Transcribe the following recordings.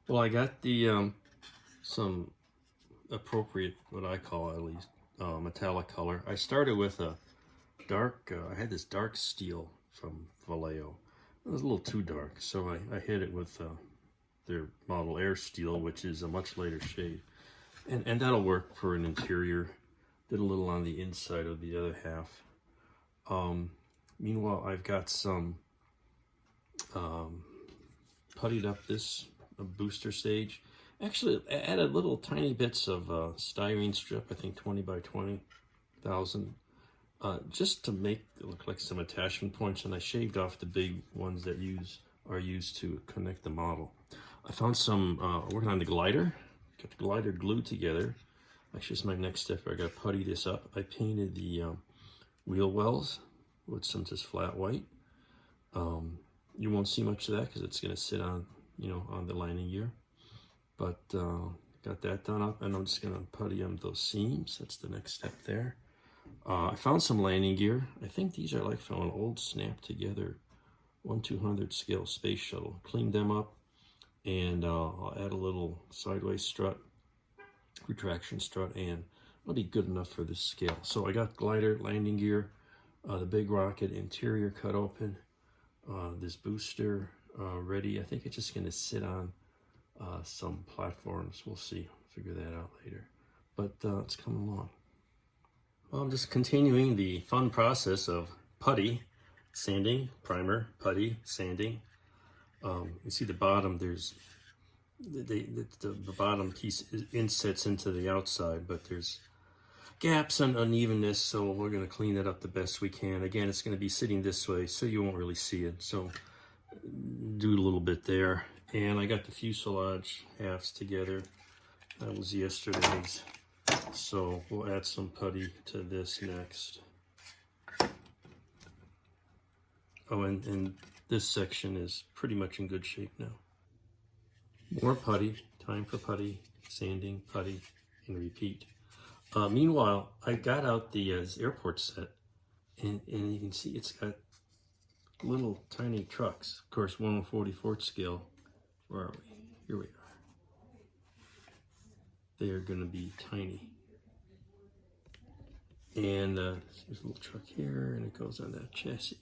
Well, I got the some appropriate, what I call at least, metallic color. I started with a dark, I had this dark steel from Vallejo. It was a little too dark, so I hit it with their Model Air steel, which is a much lighter shade. And that'll work for an interior. Did a little on the inside of the other half. Meanwhile, I've got some puttied up this booster stage. Actually, added little tiny bits of styrene strip, I think 20 by 20,000, just to make it look like some attachment points, and I shaved off the big ones that are used to connect the model. I found some, working on the glider, got the glider glued together. Actually, it's my next step. I got to putty this up. I painted the wheel wells with some just flat white. You won't see much of that because it's going to sit on, on the landing gear. But got that done up, and I'm just going to putty on those seams. That's the next step there. I found some landing gear. I think these are like from an old snap together 1/200 scale space shuttle. Cleaned them up, and I'll add a little sideways strut, retraction strut, and it'll be good enough for this scale. So I got glider, landing gear, the big rocket interior cut open, this booster ready. I think it's just going to sit on some platforms. We'll see. Figure that out later. But it's coming along. Well, I'm just continuing the fun process of putty, sanding, primer, putty, sanding. You see the bottom, there's the bottom piece insets into the outside, but there's gaps and unevenness, so we're going to clean it up the best we can. Again, it's going to be sitting this way, so you won't really see it. So do a little bit there. And I got the fuselage halves together. That was yesterday's. So we'll add some putty to this next. Oh, and this section is pretty much in good shape now. More putty, time for putty, sanding, putty, and repeat. Meanwhile, I got out the airport set, and you can see it's got little tiny trucks. Of course, 1/44 scale. Where are we? Here we are. They are going to be tiny. And there's a little truck here, and it goes on that chassis.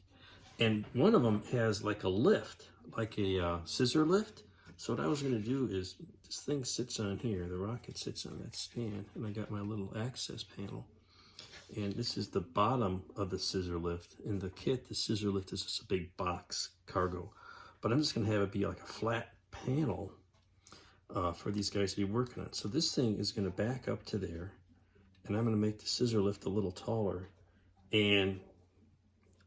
And one of them has like a lift, like a scissor lift. So what I was going to do is, this thing sits on here, the rocket sits on that stand, and I got my little access panel. And this is the bottom of the scissor lift. In the kit, the scissor lift is just a big box cargo. But I'm just going to have it be like a flat panel for these guys to be working on. So this thing is going to back up to there, and I'm going to make the scissor lift a little taller and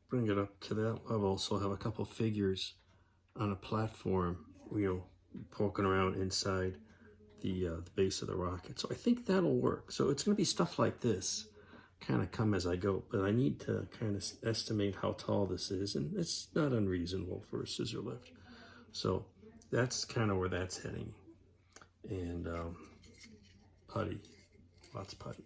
bring it up to that level, so I'll have a couple figures on a platform, poking around inside the base of the rocket. So I think that'll work. So it's going to be stuff like this, kind of come as I go, but I need to kind of estimate how tall this is, and it's not unreasonable for a scissor lift. So that's kind of where that's heading. And putty, lots of putty.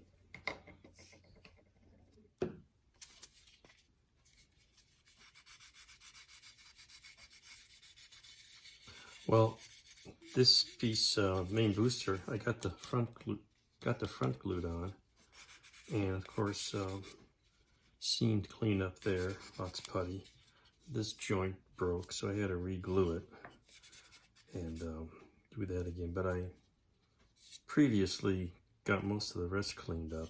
Well, this piece, main booster, I got the front glued on, and of course seamed clean up there, lots of putty. This joint broke, so I had to re-glue it and do that again. But I previously got most of the rest cleaned up.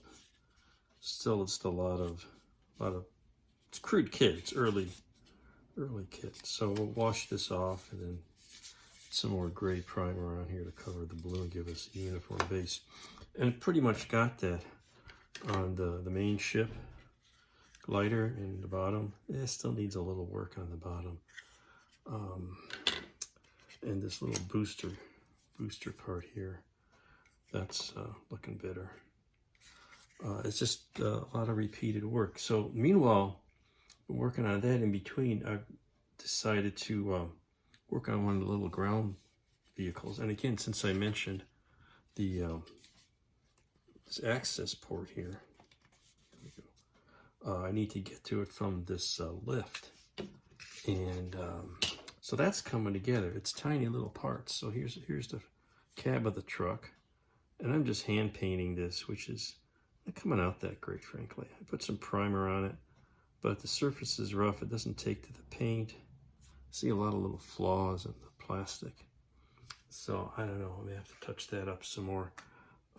Still, it's a lot of it's crude kit. It's early kit. So we'll wash this off, and then some more gray primer on here to cover the blue and give us a uniform base. And pretty much got that on the main ship glider in the bottom. It still needs a little work on the bottom. And this little booster part here, that's looking better. It's just a lot of repeated work. So meanwhile, working on that in between, I've decided to work on one of the little ground vehicles. And again, since I mentioned the this access port here, I need to get to it from this lift. And so that's coming together. It's tiny little parts. So here's the cab of the truck. And I'm just hand painting this, which is not coming out that great, frankly. I put some primer on it, but the surface is rough. It doesn't take to the paint. I see a lot of little flaws in the plastic. So I don't know, I may have to touch that up some more.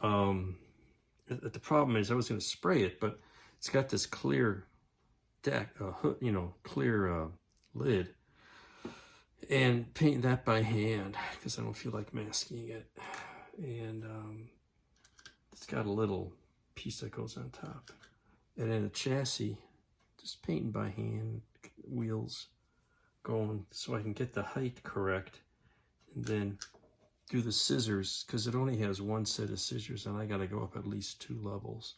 The problem is I was going to spray it, but it's got this clear deck, clear lid, and paint that by hand because I don't feel like masking it. And it's got a little piece that goes on top. And then the chassis, just painting by hand, wheels going so I can get the height correct, and then do the scissors, because it only has one set of scissors and I got to go up at least 2 levels.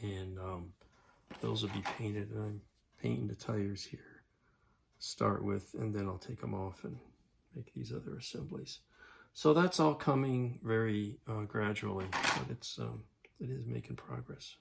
And those will be painted, and I'm painting the tires here start with, and then I'll take them off and make these other assemblies. So that's all coming very gradually, but it is making progress.